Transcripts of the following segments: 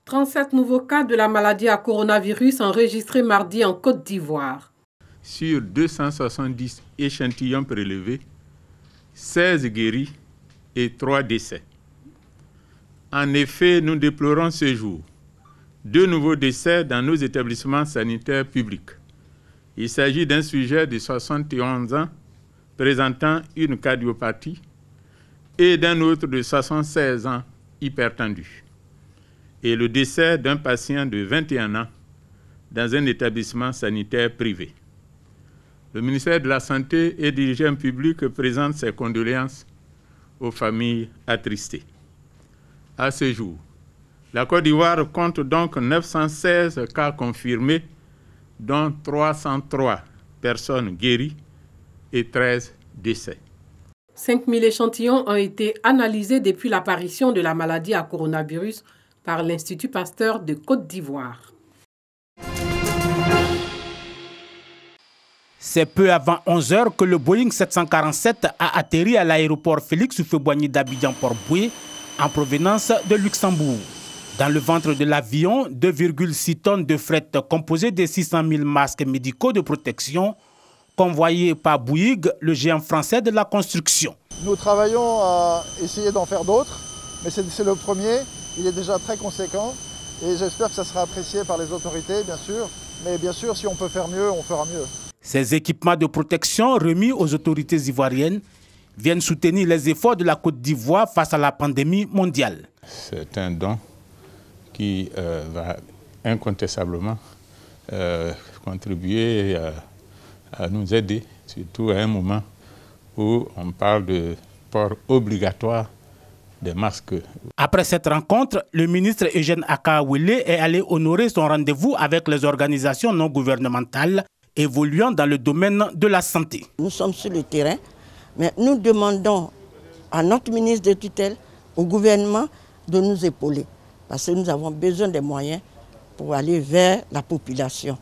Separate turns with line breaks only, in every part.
37 nouveaux cas de la maladie à coronavirus enregistrés mardi en Côte d'Ivoire.
Sur 270 échantillons prélevés, 16 guéris et 3 décès. En effet, nous déplorons ce jour 2 nouveaux décès dans nos établissements sanitaires publics. Il s'agit d'un sujet de 71 ans présentant une cardiopathie et d'un autre de 76 ans hypertendu. Et le décès d'un patient de 21 ans dans un établissement sanitaire privé. Le ministère de la Santé et de l'Hygiène publique présente ses condoléances aux familles attristées. À ce jour, la Côte d'Ivoire compte donc 916 cas confirmés, dont 303 personnes guéries et 13 décès.
5000 échantillons ont été analysés depuis l'apparition de la maladie à coronavirus par l'Institut Pasteur de Côte d'Ivoire.
C'est peu avant 11 h que le Boeing 747 a atterri à l'aéroport Félix Houphouët-Boigny d'Abidjan-Port-Boué en provenance de Luxembourg. Dans le ventre de l'avion, 2,6 tonnes de fret composées de 600 000 masques médicaux de protection convoyés par Bouygues, le géant français de la construction.
Nous travaillons à essayer d'en faire d'autres, mais c'est le premier. Il est déjà très conséquent et j'espère que ça sera apprécié par les autorités, bien sûr. Mais bien sûr, si on peut faire mieux, on fera mieux.
Ces équipements de protection remis aux autorités ivoiriennes viennent soutenir les efforts de la Côte d'Ivoire face à la pandémie mondiale.
C'est un don qui va incontestablement contribuer à nous aider, surtout à un moment où on parle de port obligatoire des masques.
Après cette rencontre, le ministre Eugène Akaouélé est allé honorer son rendez-vous avec les organisations non gouvernementales évoluant dans le domaine de la santé.
Nous sommes sur le terrain, mais nous demandons à notre ministre de tutelle, au gouvernement, de nous épauler. Parce que nous avons besoin des moyens pour aller vers la population.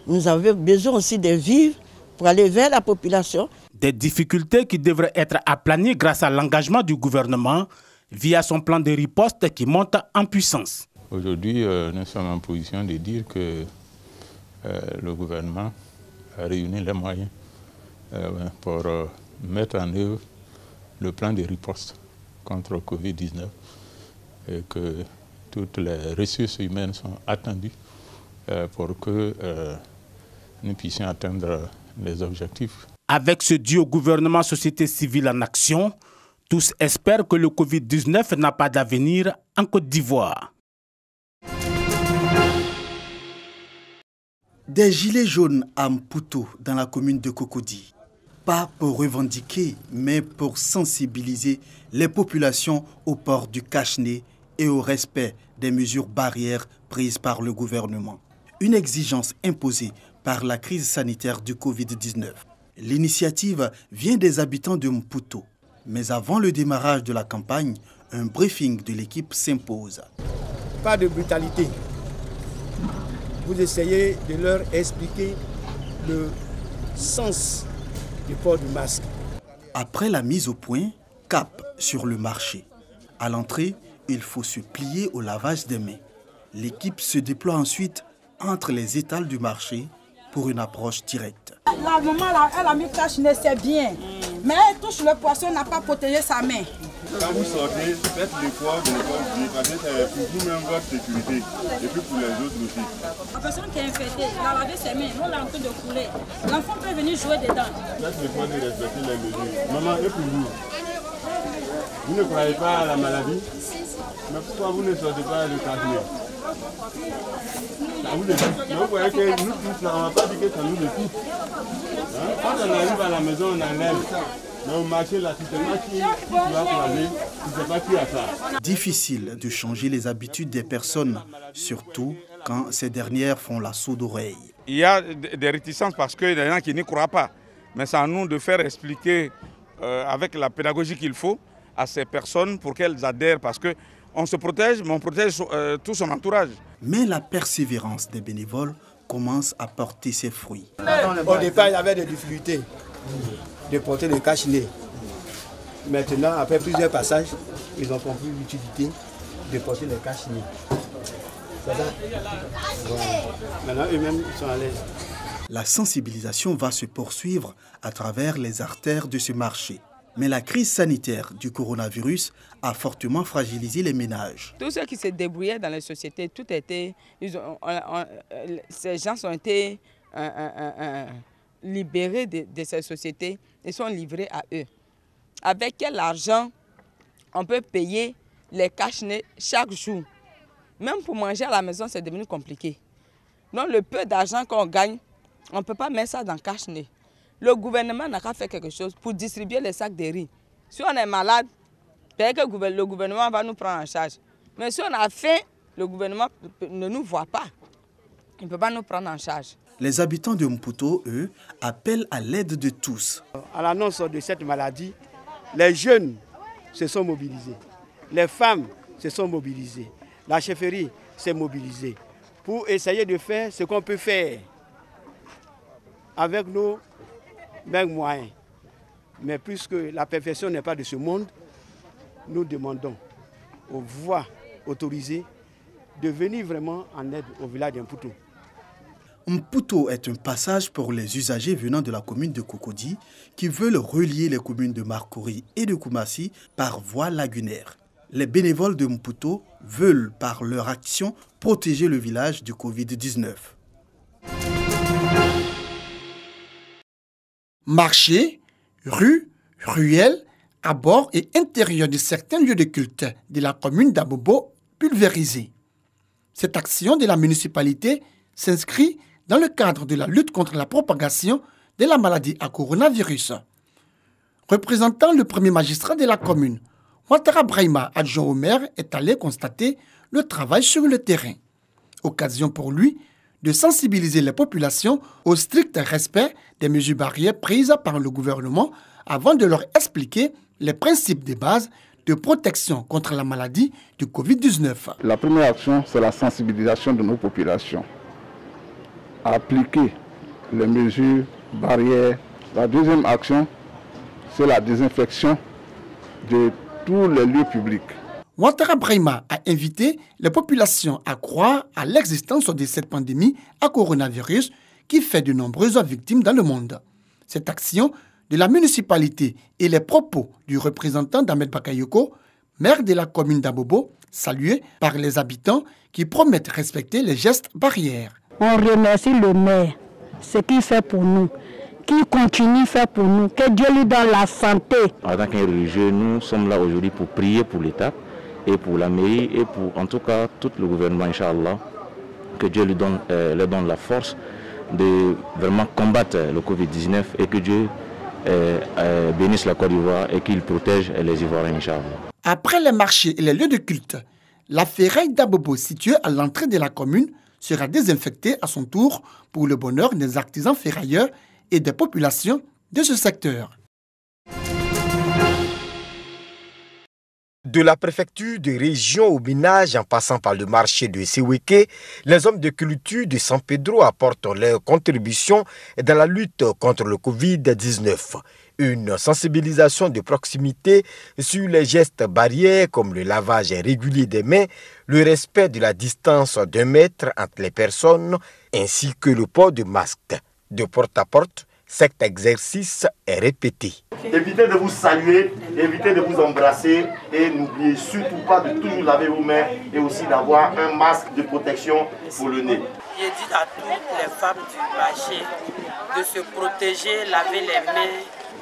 Nous avons besoin aussi de vivre pour aller vers la population.
Des difficultés qui devraient être aplanies grâce à l'engagement du gouvernement via son plan de riposte qui monte en puissance.
Aujourd'hui, nous sommes en position de dire que le gouvernement a réuni les moyens pour mettre en œuvre le plan de riposte contre le Covid-19 et que toutes les ressources humaines sont attendues pour que nous puissions atteindre les objectifs.
Avec ce duo gouvernement-société civile en action, tous espèrent que le Covid-19 n'a pas d'avenir en Côte d'Ivoire.
Des gilets jaunes à Maputo, dans la commune de Cocody. Pas pour revendiquer, mais pour sensibiliser les populations au port du cache-nez et au respect des mesures barrières prises par le gouvernement. Une exigence imposée par la crise sanitaire du Covid-19. L'initiative vient des habitants de Maputo. Mais avant le démarrage de la campagne, un briefing de l'équipe s'impose.
Pas de brutalité. Vous essayez de leur expliquer le sens du port du masque.
Après la mise au point, cap sur le marché. À l'entrée, il faut se plier au lavage des mains. L'équipe se déploie ensuite entre les étals du marché pour une approche directe.
La maman, elle a mis cache-nez, c'est bien. Mais elle touche le poisson, elle n'a pas protégé sa main.
Quand vous sortez, faites l'effort de parce que c'est pour vous-même votre sécurité et puis pour les autres aussi.
La personne qui est infectée, elle a lavé ses mains, l'eau est en train de couler. L'enfant peut venir jouer dedans.
Faites l'effort de respecter les mesures. Maman, et pour vous, vous ne croyez pas à la maladie? Mais pourquoi vous ne sortez pas le cache-nez? Vous voyez que nous tous, on ne va pas dire que ça nous écoute. Quand on arrive à la maison, on enlève. Mais au marché, là, tu ne sais pas qui va croiser, tu ne sais pas qui a ça.
Difficile de changer les habitudes des personnes, surtout quand ces dernières font la sourde oreille.
Il y a des réticences parce qu'il y a des gens qui n'y croient pas. Mais c'est à nous de faire expliquer avec la pédagogie qu'il faut à ces personnes pour qu'elles adhèrent. Parce qu'on se protège, mais on protège tout son entourage.
Mais la persévérance des bénévoles commence à porter ses fruits.
Au départ, il y avait des difficultés de porter le cache-nez. Maintenant, après plusieurs passages, ils ont compris l'utilité de porter le cache-nez. Voilà. Maintenant, eux-mêmes, ils sont à l'aise.
La sensibilisation va se poursuivre à travers les artères de ce marché. Mais la crise sanitaire du coronavirus a fortement fragilisé les ménages.
Tous ceux qui se débrouillaient dans les sociétés, ces gens ont été libérés de ces sociétés et sont livrés à eux. Avec quel argent on peut payer les cache-nez chaque jour? Même pour manger à la maison, c'est devenu compliqué. Donc le peu d'argent qu'on gagne, on ne peut pas mettre ça dans cache-nez. Le gouvernement n'a qu'à faire quelque chose pour distribuer les sacs de riz. Si on est malade, peut-être que le gouvernement va nous prendre en charge. Mais si on a faim, le gouvernement ne nous voit pas. Il ne peut pas nous prendre en charge.
Les habitants de Mputo, eux, appellent à l'aide de tous.
À l'annonce de cette maladie, les jeunes se sont mobilisés. Les femmes se sont mobilisées. La chefferie s'est mobilisée pour essayer de faire ce qu'on peut faire avec nos mêmes moyens. Mais puisque la perfection n'est pas de ce monde, nous demandons aux voies autorisées de venir vraiment en aide au village d'Mputo.
Mputo est un passage pour les usagers venant de la commune de Cocody qui veulent relier les communes de Marcory et de Koumassi par voie lagunaire. Les bénévoles de Mputo veulent par leur action protéger le village du Covid-19.
Marchés, rues, ruelles, abords et intérieurs de certains lieux de culte de la commune d'Abobo pulvérisés. Cette action de la municipalité s'inscrit dans le cadre de la lutte contre la propagation de la maladie à coronavirus. Représentant le premier magistrat de la commune, Ouattara Brahima, adjoint au maire, est allé constater le travail sur le terrain. Occasion pour lui de sensibiliser les populations au strict respect des mesures barrières prises par le gouvernement avant de leur expliquer les principes de base de protection contre la maladie du Covid-19.
La première action, c'est la sensibilisation de nos populations. Appliquer les mesures barrières. La deuxième action, c'est la désinfection de tous les lieux publics.
Ouattara Brahima a invité les populations à croire à l'existence de cette pandémie à coronavirus qui fait de nombreuses victimes dans le monde. Cette action de la municipalité et les propos du représentant d'Ahmed Bakayoko, maire de la commune d'Abobo, salués par les habitants qui promettent respecter les gestes barrières.
On remercie le maire, ce qu'il fait pour nous, qu'il continue à faire pour nous, que Dieu lui donne la santé.
En tant qu'un religieux, nous sommes là aujourd'hui pour prier pour l'État et pour la mairie et pour en tout cas tout le gouvernement, Inch'Allah, que Dieu leur donne la force de vraiment combattre le Covid-19 et que Dieu bénisse la Côte d'Ivoire et qu'il protège les Ivoiriens, Inch'Allah.
Après les marchés et les lieux de culte, la ferraille d'Abobo située à l'entrée de la commune sera désinfectée à son tour pour le bonheur des artisans ferrailleurs et des populations de ce secteur.
De la préfecture de région au Minage en passant par le marché de Seweke, les hommes de culture de San Pedro apportent leur contribution dans la lutte contre le Covid-19. Une sensibilisation de proximité sur les gestes barrières comme le lavage régulier des mains, le respect de la distance d'1 mètre entre les personnes ainsi que le port de masque. De porte à porte, cet exercice est répété.
Évitez de vous saluer, évitez de vous embrasser et n'oubliez surtout pas de toujours laver vos mains et aussi d'avoir un masque de protection pour le nez.
Je dis à toutes les femmes du marché de se protéger, laver les mains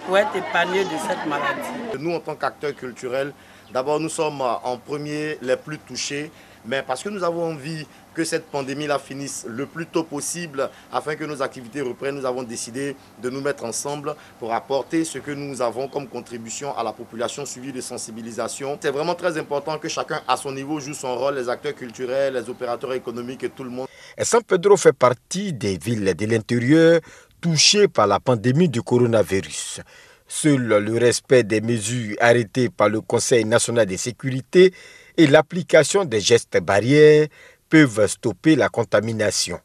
pour être épargnées de cette maladie.
Nous, en tant qu'acteurs culturels, d'abord nous sommes en premier les plus touchés, mais parce que nous avons envie que cette pandémie-là finisse le plus tôt possible afin que nos activités reprennent, nous avons décidé de nous mettre ensemble pour apporter ce que nous avons comme contribution à la population suivie de sensibilisation. C'est vraiment très important que chacun à son niveau joue son rôle, les acteurs culturels, les opérateurs économiques et tout le monde.
San Pedro fait partie des villes de l'intérieur touchées par la pandémie du coronavirus. Seul le respect des mesures arrêtées par le Conseil national de sécurité et l'application des gestes barrières peuvent stopper la contamination.